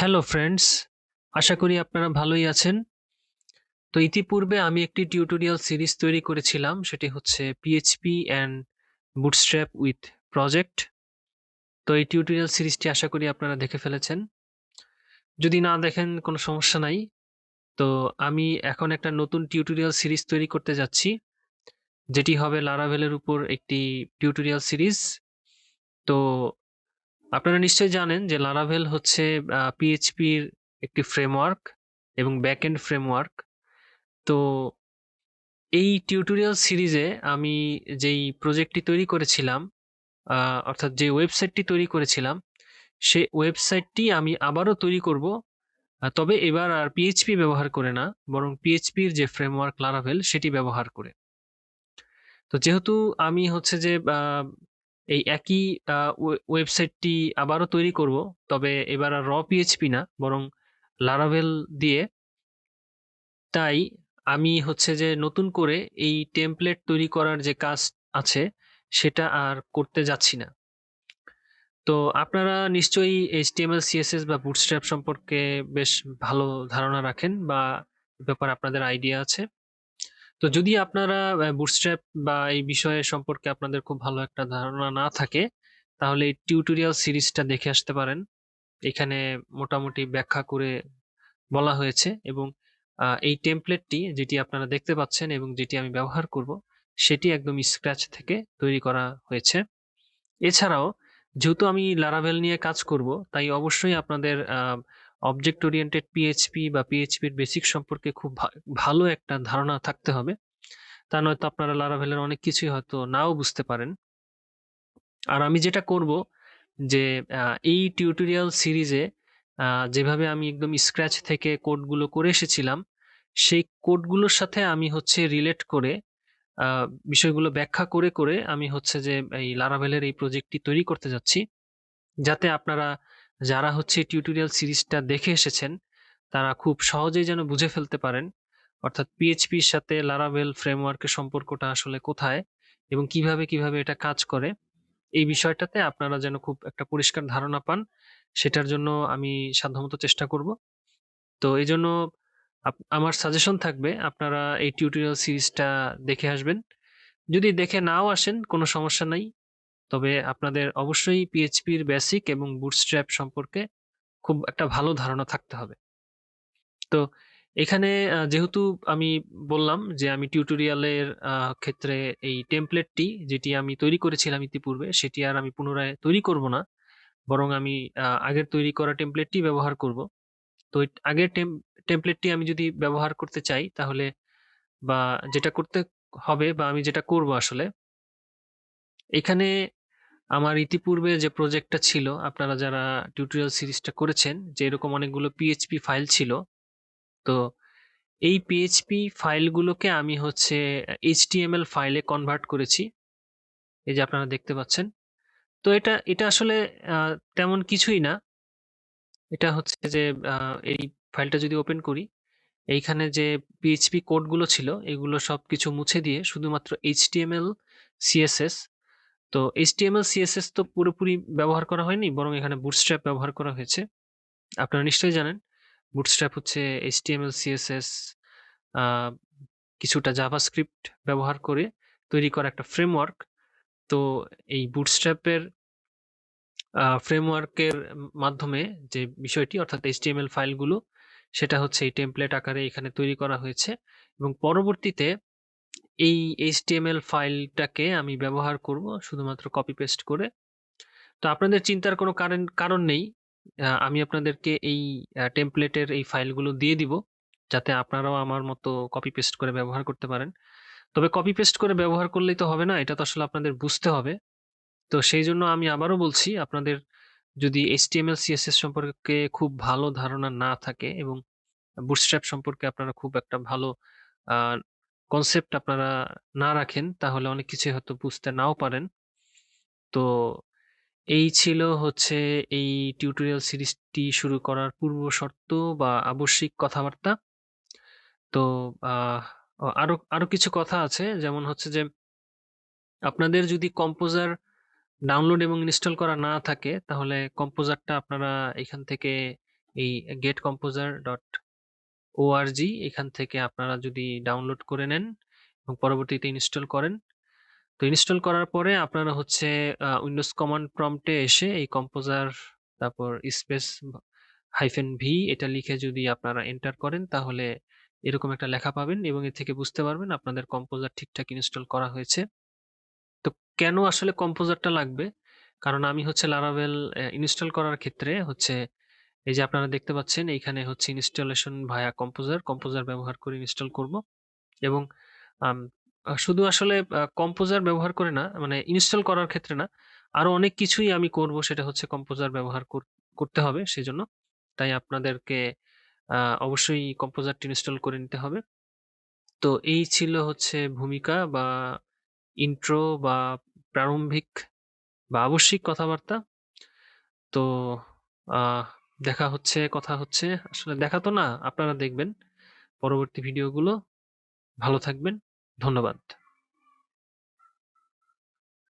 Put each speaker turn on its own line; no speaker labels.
Hello friends, আশা করি আপনারা ভালোই আছেন। তো ইতিপূর্বে আমি একটি টিউটোরিয়াল সিরিজ তৈরি করেছিলাম, সেটি হচ্ছে PHP and bootstrap with project. তো এই টিউটোরিয়াল সিরিজটি আশা করি আপনারা দেখে ফেলেছেন। যদি না দেখেন কোনো সমস্যা নাই। তো আমি এখন একটা নতুন টিউটোরিয়াল সিরিজ তৈরি করতে যাচ্ছি, যেটি হবে লারাভেলের উপর একটি টিউটোরিয়াল সিরিজ। তো আপনারা নিশ্চয়ই জানেন যে লারাভেল হচ্ছে পিএইচপির একটি ফ্রেমওয়ার্ক এবং ব্যাকএন্ড ফ্রেমওয়ার্ক। তো এই টিউটোরিয়াল সিরিজে আমি যেই প্রজেক্টটি তৈরি করেছিলাম, অর্থাৎ যে ওয়েবসাইটটি তৈরি করেছিলাম, সেই ওয়েবসাইটটি আমি আবারও তৈরি করব, তবে এবার আর পিএইচপি ব্যবহার করে না, বরং পিএইচপির যে ফ্রেমওয়ার্ক লারাভেল সেটি ব্যবহার করে। তো যেহেতু আমি হচ্ছে যে এই একই ওয়েবসাইটটি আবারও তৈরি করব, তবে এবার আর র পিএইচপি না, বরং লারাভেল দিয়ে, তাই আমি হচ্ছে যে নতুন করে এই টেমপ্লেট তৈরি করার যে কাজ আছে সেটা আর করতে যাচ্ছি না। তো আপনারা নিশ্চয়ই এইচটিএমএল সিএসএস বা বুটস্ট্র্যাপ সম্পর্কে বেশ ভালো ধারণা রাখেন, বা এ ব্যাপারে আপনাদের আইডিয়া আছে। তো যদি আপনারা বুটস্ট্র্যাপ বা এই বিষয়ে সম্পর্কে আপনাদের খুব ভালো একটা ধারণা না থাকে, তাহলে এই টিউটোরিয়াল সিরিজটা দেখে আসতে পারেন। এখানে মোটামুটি ব্যাখ্যা করে বলা হয়েছে, এবং এই টেমপ্লেটটি যেটি আপনারা দেখতে পাচ্ছেন এবং যেটি আমি ব্যবহার করব, সেটি একদম স্ক্র্যাচ থেকে তৈরি করা হয়েছে। এছাড়াও যেহেতু আমি লারাভেল নিয়ে কাজ করব, তাই অবশ্যই আপনাদের অবজেক্ট ওরিয়েন্টেড পিএইচপি বা পিএইচপির বেসিক সম্পর্কে খুব ভালো একটা ধারণা থাকতে হবে। তা নয়তো আপনারা লারাভেলের অনেক কিছুই হয়তো নাও বুঝতে পারেন। আর আমি যেটা করব যে এই টিউটোরিয়াল সিরিজে যেভাবে আমি একদম স্ক্র্যাচ থেকে কোডগুলো করে এসেছিলাম, সেই কোডগুলোর সাথে আমি হচ্ছে রিলেট করে বিষয়গুলো ব্যাখ্যা করে করে আমি হচ্ছে যে এই লারাভেলের এই প্রজেক্টটি তৈরি করতে যাচ্ছি, যাতে আপনারা যারা হচ্ছে টিউটোরিয়াল সিরিজটা দেখে এসেছেন তারা খুব সহজেই যেন বুঝে ফেলতে পারেন, অর্থাৎ পিএইচপির সাথে লারাভেল ফ্রেমওয়ার্কের সম্পর্কটা আসলে কোথায় এবং কিভাবে কিভাবে এটা কাজ করে, এই বিষয়টাতে আপনারা যেন খুব একটা পরিষ্কার ধারণা পান, সেটার জন্য আমি সাধ্যমতো চেষ্টা করব। তো এই জন্য আমার সাজেশন থাকবে আপনারা এই টিউটোরিয়াল সিরিজটা দেখে আসবেন। যদি দেখে নাও আসেন কোনো সমস্যা নাই, তবে আপনাদের অবশ্যই পিএইচপির বেসিক এবং বুটস্ট্র্যাপ সম্পর্কে খুব একটা ভালো ধারণা থাকতে হবে। তো এখানে যেহেতু আমি বললাম যে আমি টিউটোরিয়ালের ক্ষেত্রে এই টেমপ্লেটটি যেটি আমি তৈরি করেছিলাম ইতিপূর্বে, সেটি আর আমি পুনরায় তৈরি করব না, বরং আমি আগের তৈরি করা টেমপ্লেটটি ব্যবহার করব। তো আগের টেমপ্লেটটি আমি যদি ব্যবহার করতে চাই, তাহলে বা যেটা করতে হবে বা আমি যেটা করব আসলে, এখানে আমার ইতিপূর্বে যে প্রজেক্টটা ছিল, আপনারা যারা টিউটোরিয়াল সিরিজটা করেছেন, যে এরকম অনেকগুলো পিএইচপি ফাইল ছিল। তো এই পিএইচপি ফাইলগুলোকে আমি হচ্ছে এইচটিএমএল ফাইলে কনভার্ট করেছি, এই যে আপনারা দেখতে পাচ্ছেন। তো এটা এটা আসলে তেমন কিছুই না। এটা হচ্ছে যে এই ফাইলটা যদি ওপেন করি, এইখানে যে পিএইচপি কোডগুলো ছিল এগুলো সবকিছু মুছে দিয়ে শুধুমাত্র এইচটিএমএল সিএসএস। তো এইচটিএমএল সিএসএস তো পুরোপুরি ব্যবহার করা হয়নি, বরং এখানে বুটস্ট্র্যাপ ব্যবহার করা হয়েছে। আপনারা নিশ্চয়ই জানেন বুটস্ট্র্যাপ হচ্ছে এইচটিএমএল সিএসএস কিছুটা জাভাস্ক্রিপ্ট ব্যবহার করে তৈরি করা একটা ফ্রেমওয়ার্ক। তো এই বুটস্ট্র্যাপের ফ্রেমওয়ার্কের মাধ্যমে যে বিষয়টি, অর্থাৎ এইচটিএমএল ফাইলগুলো, সেটা হচ্ছে এই টেমপ্লেট আকারে এখানে তৈরি করা হয়েছে, এবং পরবর্তীতে এই এইচটিএমএল ফাইলটাকে আমি ব্যবহার করব শুধুমাত্র কপি পেস্ট করে। তো আপনাদের চিন্তার কোনো কারণ নেই, আমি আপনাদেরকে এই টেমপ্লেটের এই ফাইলগুলো দিয়ে দিব, যাতে আপনারাও আমার মতো কপি পেস্ট করে ব্যবহার করতে পারেন। তবে কপি পেস্ট করে ব্যবহার করলেই তো হবে না, এটা তো আসলে আপনাদের বুঝতে হবে। তো সেই জন্য আমি আবারও বলছি, আপনাদের যদি এইচটিএমএল সিএসএস সম্পর্কে খুব ভালো ধারণা না থাকে এবং বুটস্ট্র্যাপ সম্পর্কে আপনারা খুব একটা ভালো কনসেপ্ট আপনারা না রাখেন, তাহলে অনেক কিছু হয়তো বুঝতে নাও পারেন। তো এই ছিল হচ্ছে এই টিউটোরিয়াল সিরিজটি শুরু করার পূর্ব শর্ত বা আবশ্যিক কথাবার্তা। তো আরো আরো কিছু কথা আছে, যেমন হচ্ছে যে আপনাদের যদি কম্পোজার ডাউনলোড এবং ইনস্টল করা না থাকে, তাহলে কম্পোজারটা আপনারা এখান থেকে এই getcomposer.org এখান থেকে আপনারা যদি ডাউনলোড করে নেন এবং পরবর্তীতে ইনস্টল করেন, তো ইনস্টল করার পরে আপনারা হচ্ছে উইন্ডোজ কমান্ড প্রম্পটে এসে এই কম্পোজার তারপর স্পেস -v এটা লিখে যদি আপনারা এন্টার করেন তাহলে এরকম একটা লেখা পাবেন এবং এর থেকে বুঝতে পারবেন আপনাদের কম্পোজার ঠিকঠাক ইনস্টল করা হয়েছে। তো কেন আসলে কম্পোজারটা লাগবে? কারণ আমি হচ্ছে লারাভেল ইনস্টল করার ক্ষেত্রে হচ্ছে এই যে আপনারা দেখতে পাচ্ছেন এইখানে হচ্ছে ইনস্টলেশন ভায়া কম্পোজার ব্যবহার করে ইনস্টল করব এবং আম শুধু আসলে কম্পোজার ব্যবহার করে না, মানে ইনস্টল করার ক্ষেত্রে না, আরো অনেক কিছুই আমি করব, সেটা হচ্ছে কম্পোজার ব্যবহার করতে হবে সেজন্য। তাই আপনাদেরকে অবশ্যই কম্পোজারটি ইনস্টল করে নিতে হবে। তো এই ছিল হচ্ছে ভূমিকা বা ইন্ট্রো বা প্রারম্ভিক বা আবশ্যিক কথাবার্তা। তো আহ কথা হচ্ছে, আসলে দেখা তো না, আপনারা দেখবেন পরবর্তী ভিডিওগুলো। ভালো থাকবেন। ধন্যবাদ।